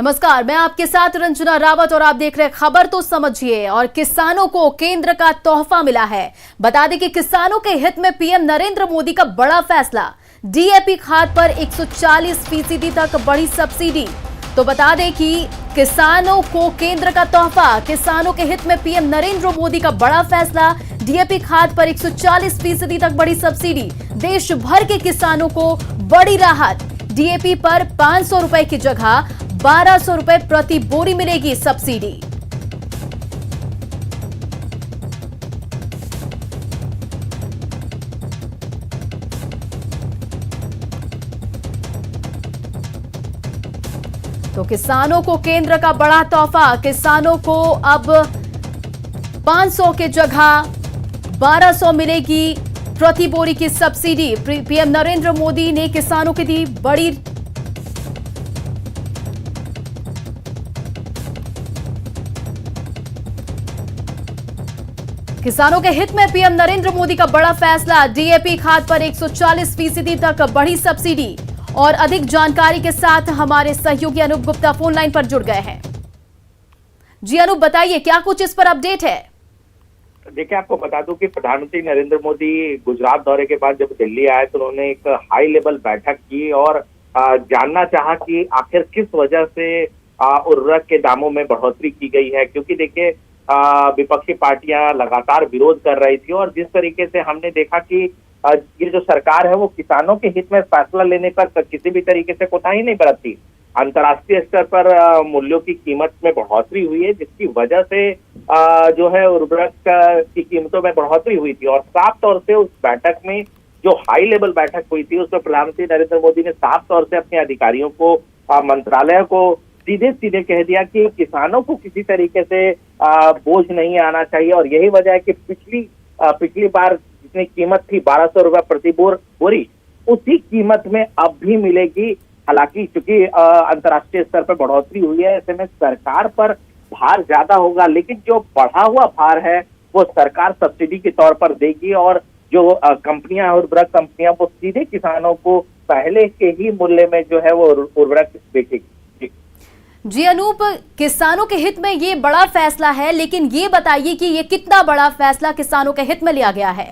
नमस्कार, मैं आपके साथ रंजना रावत और आप देख रहे हैं खबर तो समझिए। और किसानों को केंद्र का तोहफा मिला है। बता दें कि किसानों के हित में पीएम नरेंद्र मोदी का बड़ा फैसला, डीएपी खाद पर 140% तक बढ़ी सब्सिडी। तो बता दें कि किसानों को केंद्र का तोहफा, किसानों के हित में पीएम नरेंद्र मोदी का बड़ा फैसला, डीएपी खाद पर 140% तक बढ़ी सब्सिडी। देश भर के किसानों को बड़ी राहत, डीएपी पर 500 रुपए की जगह 1200 रुपए प्रति बोरी मिलेगी सब्सिडी। तो किसानों को केंद्र का बड़ा तोहफा, किसानों को अब 500 के जगह 1200 मिलेगी प्रति बोरी की सब्सिडी। पीएम नरेंद्र मोदी ने किसानों की दी बड़ी किसानों के हित में पीएम नरेंद्र मोदी का बड़ा फैसला, डीएपी खाद पर 140% तक बढ़ी सब्सिडी। और अधिक जानकारी के साथ हमारे सहयोगी अनूप गुप्ता फोन लाइन पर जुड़ गए हैं। जी अनूप, बताइए क्या कुछ इस पर अपडेट है? देखिए, आपको बता दूं कि प्रधानमंत्री नरेंद्र मोदी गुजरात दौरे के बाद जब दिल्ली आए तो उन्होंने एक हाई लेवल बैठक की और जानना चाहा कि आखिर किस वजह से उर्वरक के दामों में बढ़ोतरी की गई है। क्योंकि देखिए, विपक्षी पार्टियां लगातार विरोध कर रही थी और जिस तरीके से हमने देखा कि ये जो सरकार है वो किसानों के हित में फैसला लेने पर किसी भी तरीके से कोताही नहीं बरतती। अंतर्राष्ट्रीय स्तर पर मूल्यों की कीमत में बढ़ोतरी हुई है, जिसकी वजह से जो है उर्वरक की कीमतों में बढ़ोतरी हुई थी। और साफ तौर से उस बैठक में, जो हाई लेवल बैठक हुई थी, उसमें प्रधानमंत्री नरेंद्र मोदी ने साफ तौर से अपने अधिकारियों को, मंत्रालय को सीधे सीधे कह दिया कि किसानों को किसी तरीके से बोझ नहीं आना चाहिए। और यही वजह है कि पिछली बार जितनी कीमत थी 1200 रुपए प्रति बोरी, उसी कीमत में अब भी मिलेगी। हालांकि चूंकि अंतर्राष्ट्रीय स्तर पर बढ़ोतरी हुई है, ऐसे में सरकार पर भार ज्यादा होगा, लेकिन जो बढ़ा हुआ भार है वो सरकार सब्सिडी के तौर पर देगी और जो कंपनियां, उर्वरक कंपनियां, वो सीधे किसानों को पहले के ही मूल्य में जो है वो उर्वरक बेचेगी। जी अनूप, किसानों के हित में ये बड़ा फैसला है, लेकिन ये बताइए कि ये कितना बड़ा फैसला किसानों के हित में लिया गया है?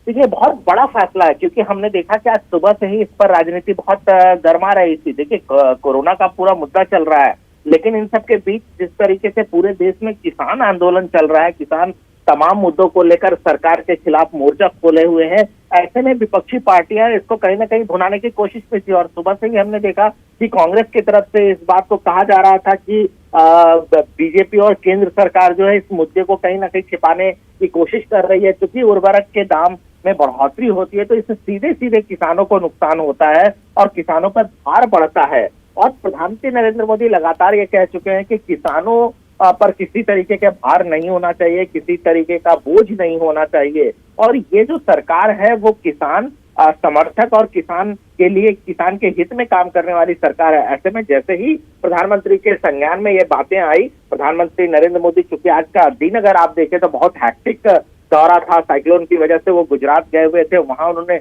देखिए, बहुत बड़ा फैसला है, क्योंकि हमने देखा कि आज सुबह से ही इस पर राजनीति बहुत गर्मा रही थी। देखिए, कोरोना का पूरा मुद्दा चल रहा है, लेकिन इन सब के बीच जिस तरीके से पूरे देश में किसान आंदोलन चल रहा है, किसान तमाम मुद्दों को लेकर सरकार के खिलाफ मोर्चा खोले हुए हैं, ऐसे में विपक्षी पार्टियां इसको कहीं ना कहीं भुनाने की कोशिश में थी। और सुबह से ही हमने देखा कि कांग्रेस की तरफ से इस बात को कहा जा रहा था कि बीजेपी और केंद्र सरकार जो है इस मुद्दे को कहीं ना कहीं छिपाने की कोशिश कर रही है। क्योंकि उर्वरक के दाम में बढ़ोतरी होती है तो इससे सीधे सीधे किसानों को नुकसान होता है और किसानों पर भार बढ़ता है। और प्रधानमंत्री नरेंद्र मोदी लगातार ये कह चुके हैं कि किसानों पर किसी तरीके के भार नहीं होना चाहिए, किसी तरीके का बोझ नहीं होना चाहिए। और ये जो सरकार है वो किसान समर्थक और किसान के लिए, किसान के हित में काम करने वाली सरकार है। ऐसे में जैसे ही प्रधानमंत्री के संज्ञान में ये बातें आई, प्रधानमंत्री नरेंद्र मोदी, चूंकि आज का दिन अगर आप देखें तो बहुत हैक्टिक दौरा था, साइक्लोन की वजह से वो गुजरात गए हुए थे, वहां उन्होंने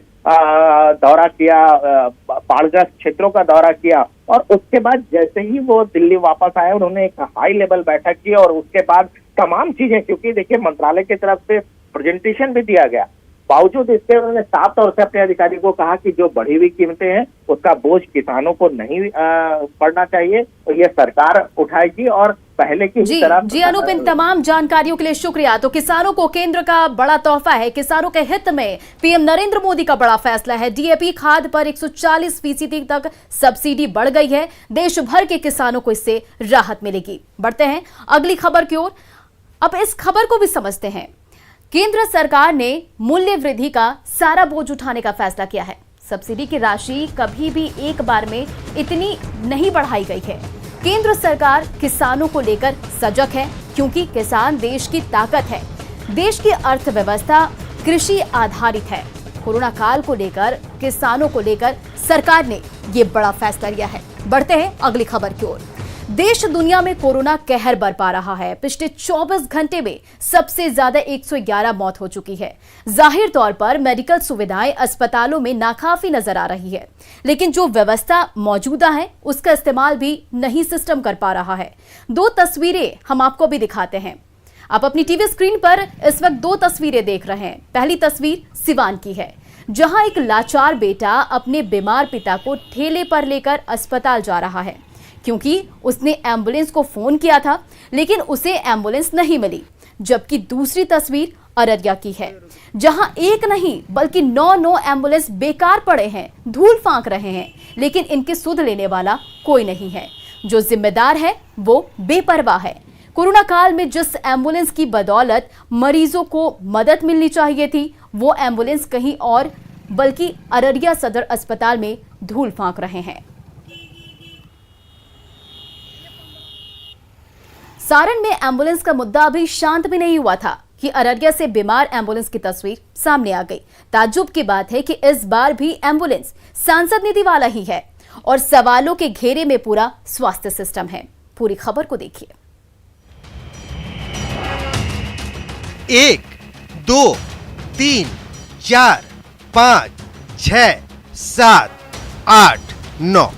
दौरा किया, बाढ़ग्रस्त क्षेत्रों का दौरा किया। और उसके बाद जैसे ही वो दिल्ली वापस आए, उन्होंने एक हाई लेवल बैठक की और उसके बाद तमाम चीजें, क्योंकि देखिए मंत्रालय की तरफ से प्रेजेंटेशन भी दिया गया, बावजूद इसके उन्होंने साफ तौर से अपने अधिकारी को कहा कि जो बढ़ी हुई कीमतें हैं उसका बोझ किसानों को नहीं पड़ना चाहिए, तो ये सरकार उठाएगी और पहले की तरह। जी अनूप, इन तमाम जानकारियों के लिए शुक्रिया। तो किसानों को केंद्र का बड़ा तोहफा है, किसानों के हित में पीएम नरेंद्र मोदी का बड़ा फैसला है। डीएपी खाद पर 140% तक सब्सिडी बढ़ गई है। देश भर के किसानों को इससे राहत मिलेगी। बढ़ते हैं अगली खबर की ओर। अब इस खबर को भी समझते हैं। केंद्र सरकार ने मूल्य वृद्धि का सारा बोझ उठाने का फैसला किया है। सब्सिडी की राशि कभी भी एक बार में इतनी नहीं बढ़ाई गई है। केंद्र सरकार किसानों को लेकर सजग है, क्योंकि किसान देश की ताकत है। देश की अर्थव्यवस्था कृषि आधारित है। कोरोना काल को लेकर, किसानों को लेकर सरकार ने ये बड़ा फैसला लिया है। बढ़ते हैं अगली खबर की ओर। देश दुनिया में कोरोना कहर बरपा रहा है। पिछले 24 घंटे में सबसे ज्यादा 111 मौत हो चुकी है। जाहिर तौर पर मेडिकल सुविधाएं अस्पतालों में नाकाफी नजर आ रही है, लेकिन जो व्यवस्था मौजूदा है उसका इस्तेमाल भी नहीं सिस्टम कर पा रहा है। दो तस्वीरें हम आपको भी दिखाते हैं। आप अपनी टीवी स्क्रीन पर इस वक्त दो तस्वीरें देख रहे हैं। पहली तस्वीर सिवान की है, जहां एक लाचार बेटा अपने बीमार पिता को ठेले पर लेकर अस्पताल जा रहा है, क्योंकि उसने एम्बुलेंस को फोन किया था लेकिन उसे एम्बुलेंस नहीं मिली। जबकि दूसरी तस्वीर अररिया की है, जहां एक नहीं बल्कि 9 एम्बुलेंस बेकार पड़े हैं, धूल फांक रहे हैं, लेकिन इनकी सुध लेने वाला कोई नहीं है। जो जिम्मेदार है वो बेपरवाह है। कोरोना काल में जिस एम्बुलेंस की बदौलत मरीजों को मदद मिलनी चाहिए थी, वो एम्बुलेंस कहीं और बल्कि अररिया सदर अस्पताल में धूल फांक रहे हैं। सारण में एम्बुलेंस का मुद्दा अभी शांत भी नहीं हुआ था कि अररिया से बीमार एम्बुलेंस की तस्वीर सामने आ गई। ताज्जुब की बात है कि इस बार भी एम्बुलेंस सांसद निधि वाला ही है और सवालों के घेरे में पूरा स्वास्थ्य सिस्टम है। पूरी खबर को देखिए। 1, 2, 3, 4, 5, 6, 7, 8, 9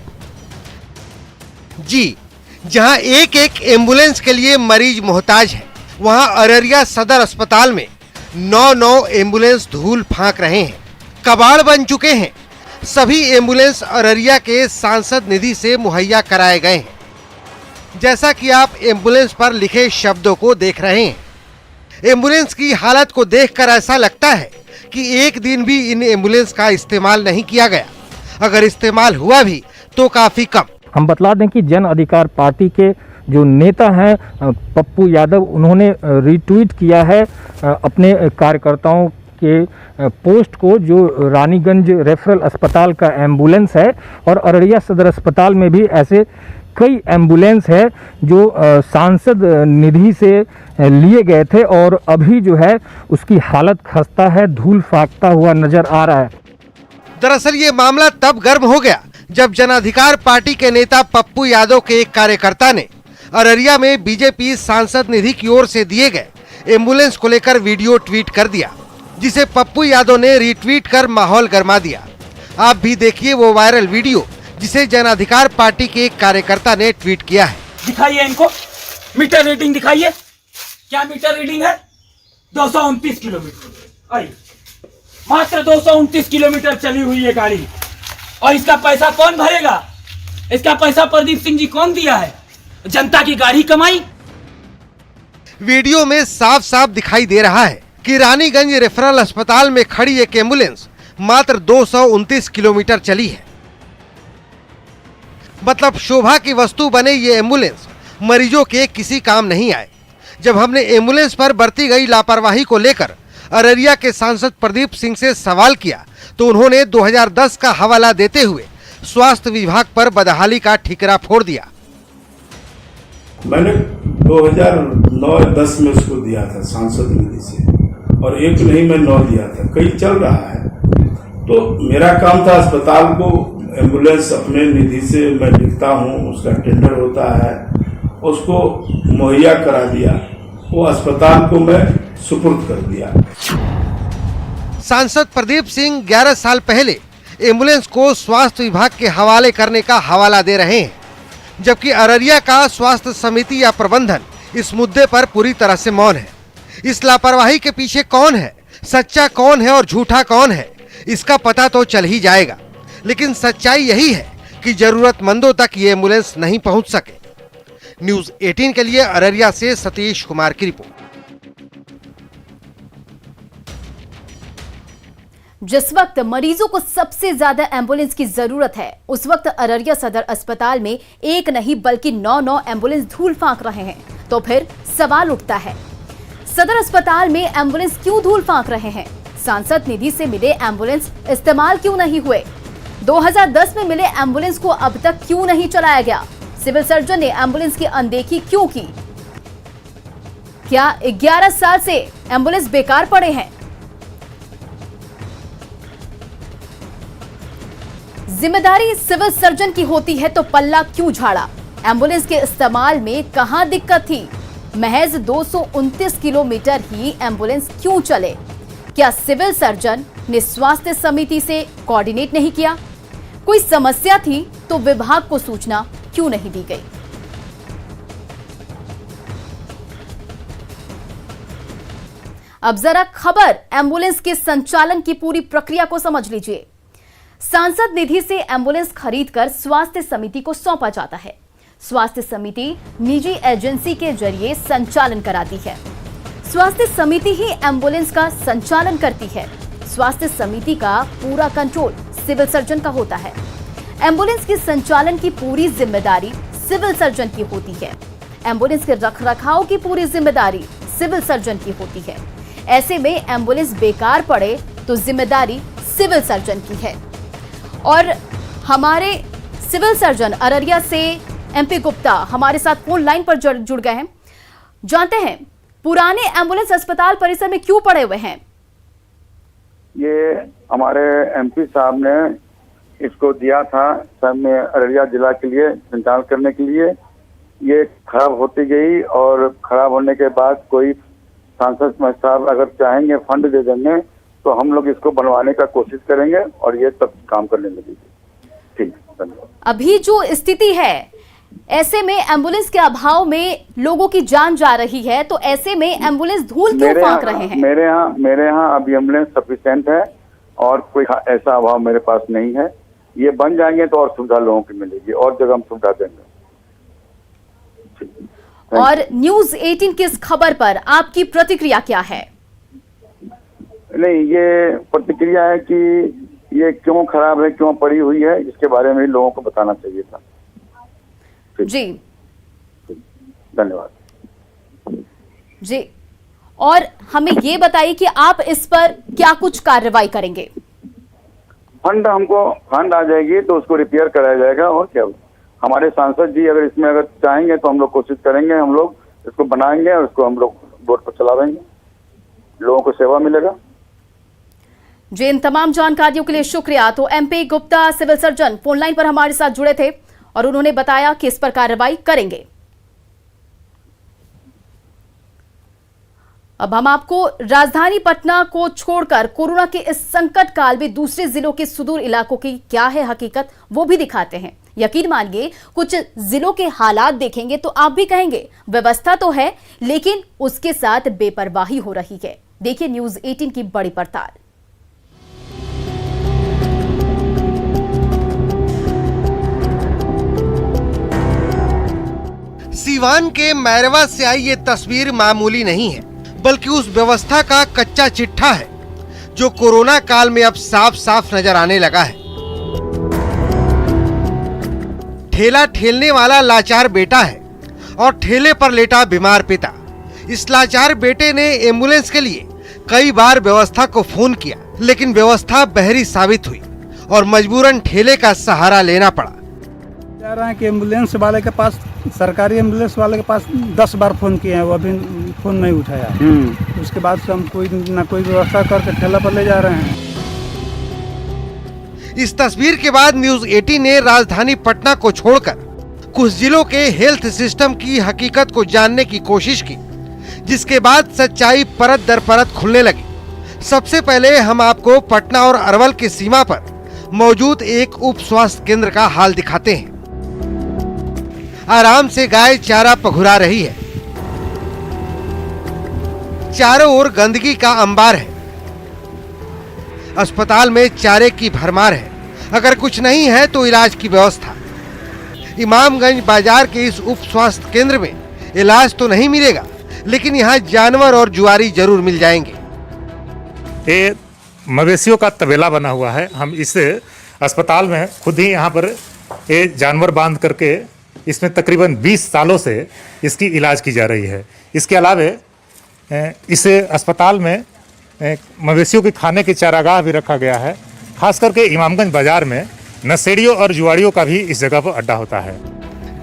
जी, जहां एक एक एम्बुलेंस के लिए मरीज मोहताज है, वहां अररिया सदर अस्पताल में 9 एम्बुलेंस धूल फांक रहे हैं, कबाड़ बन चुके हैं। सभी एम्बुलेंस अररिया के सांसद निधि से मुहैया कराए गए हैं। जैसा कि आप एम्बुलेंस पर लिखे शब्दों को देख रहे हैं, एम्बुलेंस की हालत को देखकर ऐसा लगता है कि एक दिन भी इन एम्बुलेंस का इस्तेमाल नहीं किया गया। अगर इस्तेमाल हुआ भी तो काफी कम। हम बतला दें कि जन अधिकार पार्टी के जो नेता हैं पप्पू यादव, उन्होंने रिट्वीट किया है अपने कार्यकर्ताओं के पोस्ट को, जो रानीगंज रेफरल अस्पताल का एम्बुलेंस है और अररिया सदर अस्पताल में भी ऐसे कई एम्बुलेंस है जो सांसद निधि से लिए गए थे और अभी जो है उसकी हालत खस्ता है, धूल फांकता हुआ नजर आ रहा है। दरअसल ये मामला तब गर्म हो गया जब जन अधिकार पार्टी के नेता पप्पू यादव के एक कार्यकर्ता ने अररिया में बीजेपी सांसद निधि की ओर से दिए गए एम्बुलेंस को लेकर वीडियो ट्वीट कर दिया, जिसे पप्पू यादव ने रीट्वीट कर माहौल गर्मा दिया। आप भी देखिए वो वायरल वीडियो जिसे जन अधिकार पार्टी के एक कार्यकर्ता ने ट्वीट किया है। दिखाइए इनको मीटर रीडिंग दिखाइए। क्या मीटर रीडिंग है? 229 किलोमीटर। अरे मात्र 229 किलोमीटर चली हुई है गाड़ी, और इसका पैसा कौन भरेगा? इसका पैसा प्रदीप सिंह जी कौन दिया है? जनता की गाड़ी कमाई। वीडियो में साफ साफ दिखाई दे रहा है कि रानीगंज रेफरल अस्पताल में खड़ी एक एम्बुलेंस मात्र 229 किलोमीटर चली है। मतलब शोभा की वस्तु बने ये एम्बुलेंस मरीजों के किसी काम नहीं आए। जब हमने एम्बुलेंस पर बरती गई लापरवाही को लेकर अररिया के सांसद प्रदीप सिंह से सवाल किया तो उन्होंने 2010 का हवाला देते हुए स्वास्थ्य विभाग पर बदहाली का ठिकरा फोड़ दिया। मैंने 2009-10 में उसको दिया था सांसद निधि से, और एक नहीं मैं 9 दिया था, कई चल रहा है। तो मेरा काम था अस्पताल को एम्बुलेंस अपने निधि से मैं लिखता हूँ, उसका टेंडर होता है, उसको मुहैया करा दिया, वो अस्पताल को मैं सुपुर्द कर दिया। सांसद प्रदीप सिंह 11 साल पहले एम्बुलेंस को स्वास्थ्य विभाग के हवाले करने का हवाला दे रहे हैं, जबकि अररिया का स्वास्थ्य समिति या प्रबंधन इस मुद्दे पर पूरी तरह से मौन है। इस लापरवाही के पीछे कौन है, सच्चा कौन है और झूठा कौन है, इसका पता तो चल ही जाएगा। लेकिन सच्चाई यही है कि जरूरतमंदों तक ये एम्बुलेंस नहीं पहुंच सके। न्यूज़ 18 के लिए अररिया से सतीश कुमार की रिपोर्ट। जिस वक्त मरीजों को सबसे ज्यादा एम्बुलेंस की जरूरत है, उस वक्त अररिया सदर अस्पताल में एक नहीं बल्कि 9 एम्बुलेंस धूल फांक रहे हैं। तो फिर सवाल उठता है, सदर अस्पताल में एम्बुलेंस क्यों धूल फांक रहे हैं? सांसद निधि से मिले एम्बुलेंस इस्तेमाल क्यों नहीं हुए? 2010 में मिले एम्बुलेंस को अब तक क्यों नहीं चलाया गया? सिविल सर्जन ने एम्बुलेंस की अनदेखी क्यों की? क्या 11 साल से एम्बुलेंस बेकार पड़े हैं? जिम्मेदारी सिविल सर्जन की होती है तो पल्ला क्यों झाड़ा? एम्बुलेंस के इस्तेमाल में कहां दिक्कत थी? महज 229 किलोमीटर ही एम्बुलेंस क्यों चले? क्या सिविल सर्जन ने स्वास्थ्य समिति से कोऑर्डिनेट नहीं किया? कोई समस्या थी तो विभाग को सूचना क्यों नहीं दी गई? अब जरा खबर एम्बुलेंस के संचालन की पूरी प्रक्रिया को समझ लीजिए। सांसद निधि से एम्बुलेंस खरीदकर स्वास्थ्य समिति को सौंपा जाता है। स्वास्थ्य समिति निजी एजेंसी के जरिए संचालन कराती है। स्वास्थ्य समिति ही एम्बुलेंस का संचालन करती है। स्वास्थ्य समिति का पूरा कंट्रोल सिविल सर्जन का होता है। एम्बुलेंस के संचालन की पूरी जिम्मेदारी सिविल सर्जन की होती है। एम्बुलेंस के रखरखाव की पूरी जिम्मेदारी सिविल सर्जन की होती है। ऐसे में एम्बुलेंस बेकार पड़े तो जिम्मेदारी सिविल सर्जन की है। और हमारे सिविल सर्जन अररिया से एमपी गुप्ता हमारे साथ फोन लाइन पर जुड़ गए हैं। जानते हैं पुराने एम्बुलेंस अस्पताल परिसर में क्यों पड़े हुए हैं? ये हमारे एमपी साहब ने इसको दिया था सब में अररिया जिला के लिए संचालन करने के लिए। ये खराब होती गई और खराब होने के बाद कोई सांसद साहब अगर चाहेंगे फंड दे देंगे तो हम लोग इसको बनवाने का कोशिश करेंगे और ये तब काम करने लगेगी। ठीक, धन्यवाद। अभी जो स्थिति है ऐसे में एम्बुलेंस के अभाव में लोगों की जान जा रही है, तो ऐसे में एम्बुलेंस धूल क्यों फांक रहे हैं? मेरे यहाँ अभी एम्बुलेंस सफिशिएंट है और कोई ऐसा अभाव मेरे पास नहीं है। ये बन जाएंगे तो और सुविधा लोगों की मिलेगी और जगह हम सुविधा देंगे। और न्यूज़ 18 की इस खबर पर आपकी प्रतिक्रिया क्या है? नहीं, ये प्रतिक्रिया है कि ये क्यों खराब है, क्यों पड़ी हुई है, इसके बारे में लोगों को बताना चाहिए था। जी धन्यवाद जी। और हमें ये बताइए कि आप इस पर क्या कुछ कार्रवाई करेंगे? फंड आ जाएगी तो उसको रिपेयर कराया जाएगा और क्या। हमारे सांसद जी अगर इसमें चाहेंगे तो हम लोग कोशिश करेंगे, हम लोग इसको बनाएंगे और इसको हम लोग बोर्ड पर चलाएंगे, लोगों को सेवा मिलेगा। जी, इन तमाम जानकारियों के लिए शुक्रिया। तो MP Gupta civil surgeon phone line पर हमारे साथ जुड़े थे और उन्होंने बताया कि इस पर कार्रवाई करेंगे। अब हम आपको राजधानी पटना को छोड़कर कोरोना के इस संकट काल में दूसरे जिलों के सुदूर इलाकों की क्या है हकीकत, वो भी दिखाते हैं। यकीन मानिए कुछ जिलों के हालात देखेंगे तो आप भी कहेंगे व्यवस्था तो है लेकिन उसके साथ बेपरवाही हो रही है। देखिए न्यूज़ 18 की बड़ी पड़ताल। सीवान के मैरवा से आई ये तस्वीर मामूली नहीं है, बल्कि उस व्यवस्था का कच्चा चिट्ठा है जो कोरोना काल में अब साफ साफ नजर आने लगा है। ठेला ठेलने वाला लाचार बेटा है और ठेले पर लेटा बीमार पिता। इस लाचार बेटे ने एम्बुलेंस के लिए कई बार व्यवस्था को फोन किया, लेकिन व्यवस्था बहरी साबित हुई और मजबूरन ठेले का सहारा लेना पड़ा। कह रहे हैं कि एम्बुलेंस वाले के पास, सरकारी एम्बुलेंस वाले के पास 10 बार फोन किए हैं, वो अभी फोन नहीं उठाया। उसके बाद से हम कोई ना कोई व्यवस्था करके ठेला पर ले जा रहे हैं। इस तस्वीर के बाद न्यूज़ 18 ने राजधानी पटना को छोड़कर कुछ जिलों के हेल्थ सिस्टम की हकीकत को जानने की कोशिश की, जिसके बाद सच्चाई परत दर परत खुलने लगी। सबसे पहले हम आपको पटना और अरवल की सीमा पर मौजूद एक उप स्वास्थ्य केंद्र का हाल दिखाते हैं। आराम से गाय चारा पघुरा रही है, चारों ओर गंदगी का अंबार है, अस्पताल में चारे की भरमार है, अगर कुछ नहीं है तो इलाज की व्यवस्था। इमामगंज बाजार के इस उप स्वास्थ्य केंद्र में इलाज तो नहीं मिलेगा, लेकिन यहाँ जानवर और जुआरी जरूर मिल जाएंगे। ये मवेशियों का तबेला बना हुआ है। हम इस अस्पताल में खुद ही यहाँ पर ये जानवर बांध करके इसमें तकरीबन 20 सालों से इसकी इलाज की जा रही है। इसके अलावा इस अस्पताल में मवेशियों के खाने के चारागाह भी रखा गया है। खास करके इमामगंज बाजार में नशेड़ियों और जुआरियों का भी इस जगह पर अड्डा होता है।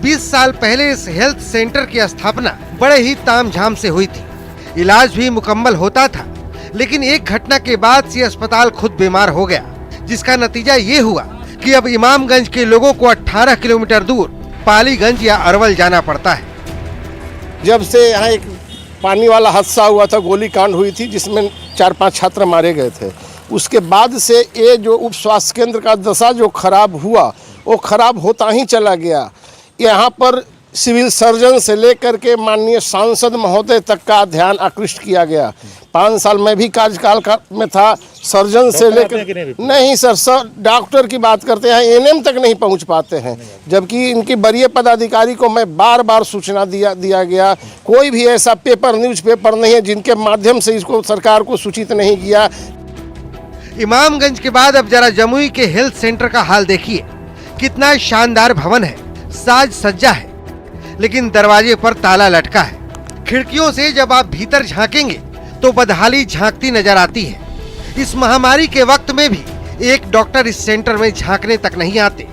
20 साल पहले इस हेल्थ सेंटर की स्थापना बड़े ही तामझाम से हुई थी। इलाज भी मुकम्मल होता था, लेकिन एक घटना के बाद से अस्पताल खुद बीमार हो गया, जिसका नतीजा ये हुआ कि अब इमामगंज के लोगों को 18 किलोमीटर दूर पालीगंज या अरवल जाना पड़ता है। जब से यहाँ एक पानी वाला हादसा हुआ था, गोलीकांड हुई थी जिसमें 4-5 छात्र मारे गए थे, उसके बाद से ये जो उप स्वास्थ्य केंद्र का दशा जो खराब हुआ वो खराब होता ही चला गया। यहाँ पर सिविल सर्जन से लेकर के माननीय सांसद महोदय तक का ध्यान आकृष्ट किया गया। 5 साल में भी कार्यकाल में था, सर्जन से लेकर नहीं सर डॉक्टर की बात करते हैं, एनएम तक नहीं पहुंच पाते हैं, जबकि इनकी वरीय पदाधिकारी को मैं बार बार सूचना दिया गया। कोई भी ऐसा पेपर न्यूज़पेपर नहीं है जिनके माध्यम से इसको सरकार को सूचित नहीं किया। इमामगंज के बाद अब जरा जमुई के हेल्थ सेंटर का हाल देखिए। कितना शानदार भवन है, साज सज्जा है, लेकिन दरवाजे पर ताला लटका है। खिड़कियों से जब आप भीतर झांकेंगे तो बदहाली झांकती नजर आती है। इस महामारी के वक्त में भी एक डॉक्टर इस सेंटर में झांकने तक नहीं आते।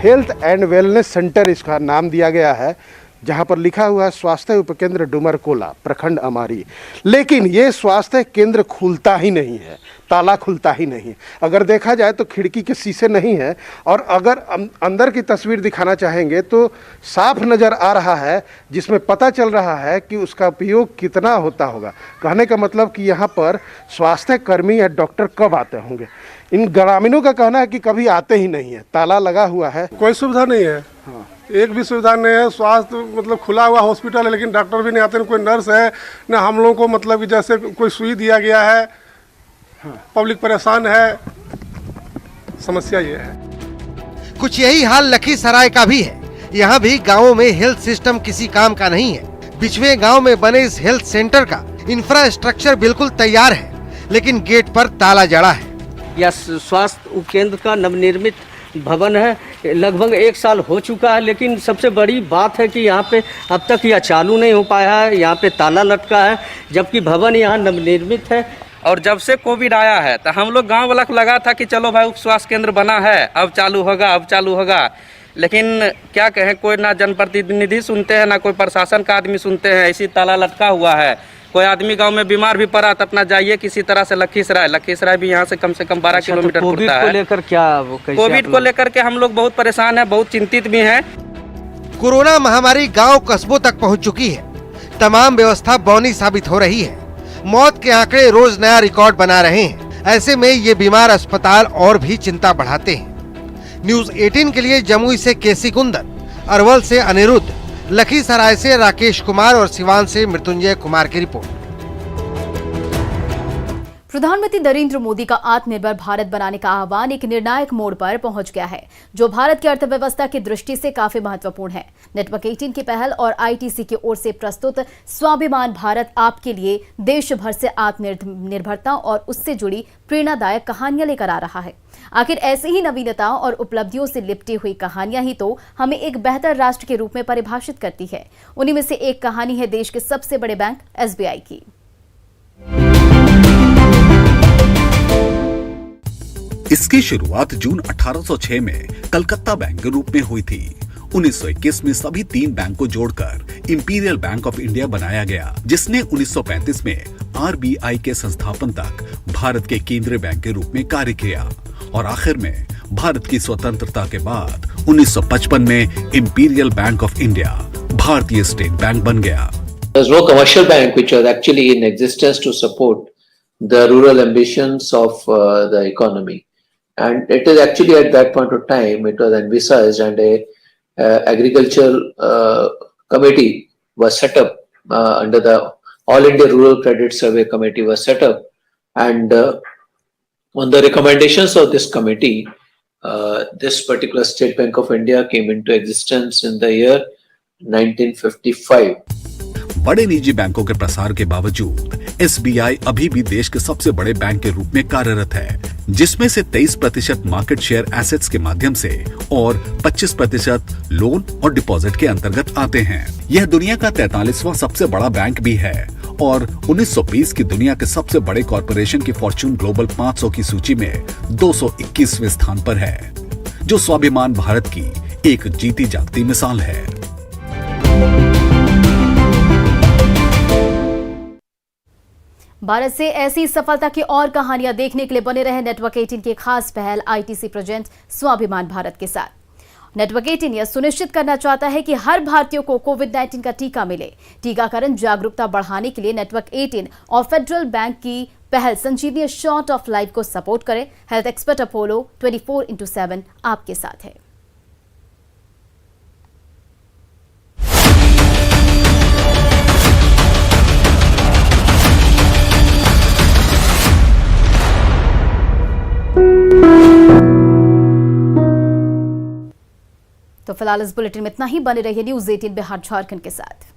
हेल्थ एंड वेलनेस सेंटर इसका नाम दिया गया है, जहां पर लिखा हुआ है स्वास्थ्य उपकेंद्र डुमरकोला, प्रखंड अमारी। लेकिन ये स्वास्थ्य केंद्र खुलता ही नहीं है, ताला खुलता ही नहीं। अगर देखा जाए तो खिड़की के शीशे नहीं है, और अगर अंदर की तस्वीर दिखाना चाहेंगे तो साफ नज़र आ रहा है, जिसमें पता चल रहा है कि उसका उपयोग कितना होता होगा। कहने का मतलब कि यहाँ पर स्वास्थ्य कर्मी या डॉक्टर कब आते होंगे। इन ग्रामीणों का कहना है कि कभी आते ही नहीं है, ताला लगा हुआ है, कोई सुविधा नहीं है। हाँ। एक भी सुविधा नहीं है। स्वास्थ्य मतलब खुला हुआ हॉस्पिटल है, लेकिन डॉक्टर भी नहीं आते, न कोई नर्स है, न हम लोगों को मतलब कि जैसे कोई सुई दिया गया है। हाँ। पब्लिक परेशान है, समस्या ये है। कुछ यही हाल लखीसराय का भी है। यहाँ भी गांवों में हेल्थ सिस्टम किसी काम का नहीं है। बिचवे गांव में बने इस हेल्थ सेंटर का इंफ्रास्ट्रक्चर बिल्कुल तैयार है, लेकिन गेट पर ताला जड़ा है। यह स्वास्थ्य उपकेंद्र का नवनिर्मित भवन है, लगभग 1 साल हो चुका है, लेकिन सबसे बड़ी बात है कि यहाँ पे अब तक यह चालू नहीं हो पाया है। यहाँ पे ताला लटका है, जबकि भवन यहाँ नवनिर्मित है। और जब से कोविड आया है तो हम लोग गांव वाला को लगा था कि चलो भाई उप स्वास्थ्य केंद्र बना है, अब चालू होगा, लेकिन क्या कहें, कोई ना जनप्रतिनिधि सुनते हैं, ना कोई प्रशासन का आदमी सुनते हैं। ऐसी ताला लटका हुआ है। कोई आदमी गांव में बीमार भी पड़ा तो अपना जाइए किसी तरह से लखीसराय भी यहाँ से कम 12 किलोमीटर तो पड़ता है। कोविड को लेकर के हम लोग बहुत परेशान हैं, बहुत चिंतित भी हैं। कोरोना महामारी गांव कस्बों तक पहुंच चुकी है। तमाम व्यवस्था बौनी साबित हो रही है। मौत के आंकड़े रोज नया रिकॉर्ड बना रहे हैं। ऐसे में ये बीमार अस्पताल और भी चिंता बढ़ाते हैं। न्यूज 18 के लिए जमुई से केसी कुंदन, अरवल से अनिरुद्ध, लखीसराय से राकेश कुमार और सिवान से मृत्युंजय कुमार की रिपोर्ट। प्रधानमंत्री नरेंद्र मोदी का आत्मनिर्भर भारत बनाने का आह्वान एक निर्णायक मोड़ पर पहुंच गया है, जो भारत की अर्थव्यवस्था की दृष्टि से काफी महत्वपूर्ण है। नेटवर्क 18 की पहल और आईटीसी की ओर से प्रस्तुत स्वाभिमान भारत आपके लिए देश भर से आत्मनिर्भरता और उससे जुड़ी प्रेरणादायक कहानियां लेकर आ रहा है। आखिर ऐसी ही नवीनताओं और उपलब्धियों से लिपटी हुई कहानियां ही तो हमें एक बेहतर राष्ट्र के रूप में परिभाषित करती है। उन्हीं में से एक कहानी है देश के सबसे बड़े बैंक एसबीआई की। इसकी शुरुआत जून 1806 में कलकत्ता बैंक के रूप में हुई थी। 1921 में सभी 3 बैंक को जोड़कर इंपीरियल बैंक ऑफ इंडिया बनाया गया, जिसने 1935 में आरबीआई के संस्थापन तक भारत के केंद्रीय बैंक के रूप में कार्य किया और आखिर में भारत की स्वतंत्रता के बाद 1955 में इंपीरियल बैंक ऑफ इंडिया भारतीय स्टेट बैंक बन गया। There was no commercial bank which was actually in existence to support the rural ambitions of the economy, and it is actually at that point of time it was envisaged, and a agricultural committee was set up under the All India Rural Credit Survey Committee was set up, and on the recommendations of this committee, this particular State Bank of India came into existence in the year 1955. बड़े निजी बैंकों के प्रसार के बावजूद SBI अभी भी देश के सबसे बड़े बैंक के रूप में कार्यरत है, जिसमें से 23% मार्केट शेयर एसेट्स के माध्यम से और 25% लोन और डिपॉजिट के अंतर्गत आते हैं। यह दुनिया का 43वां सबसे बड़ा बैंक भी है और 1920 की दुनिया के सबसे बड़े कॉरपोरेशन की फॉर्च्यून ग्लोबल 500 की सूची में 221वें स्थान पर है, जो स्वाभिमान भारत की एक जीती जागती मिसाल है। भारत से ऐसी सफलता की और कहानियां देखने के लिए बने रहे नेटवर्क 18 की खास पहल आईटीसी प्रेजेंट स्वाभिमान भारत के साथ। नेटवर्क 18 यह सुनिश्चित करना चाहता है कि हर भारतीय को कोविड-19 का टीका मिले। टीकाकरण जागरूकता बढ़ाने के लिए नेटवर्क 18 और फेडरल बैंक की पहल संजीवनी शॉट ऑफ लाइफ को सपोर्ट करे। हेल्थ एक्सपर्ट अपोलो 24/7 आपके साथ है। तो फिलहाल इस बुलेटिन में इतना ही। बने रहिए न्यूज़ 18 बिहार झारखंड के साथ।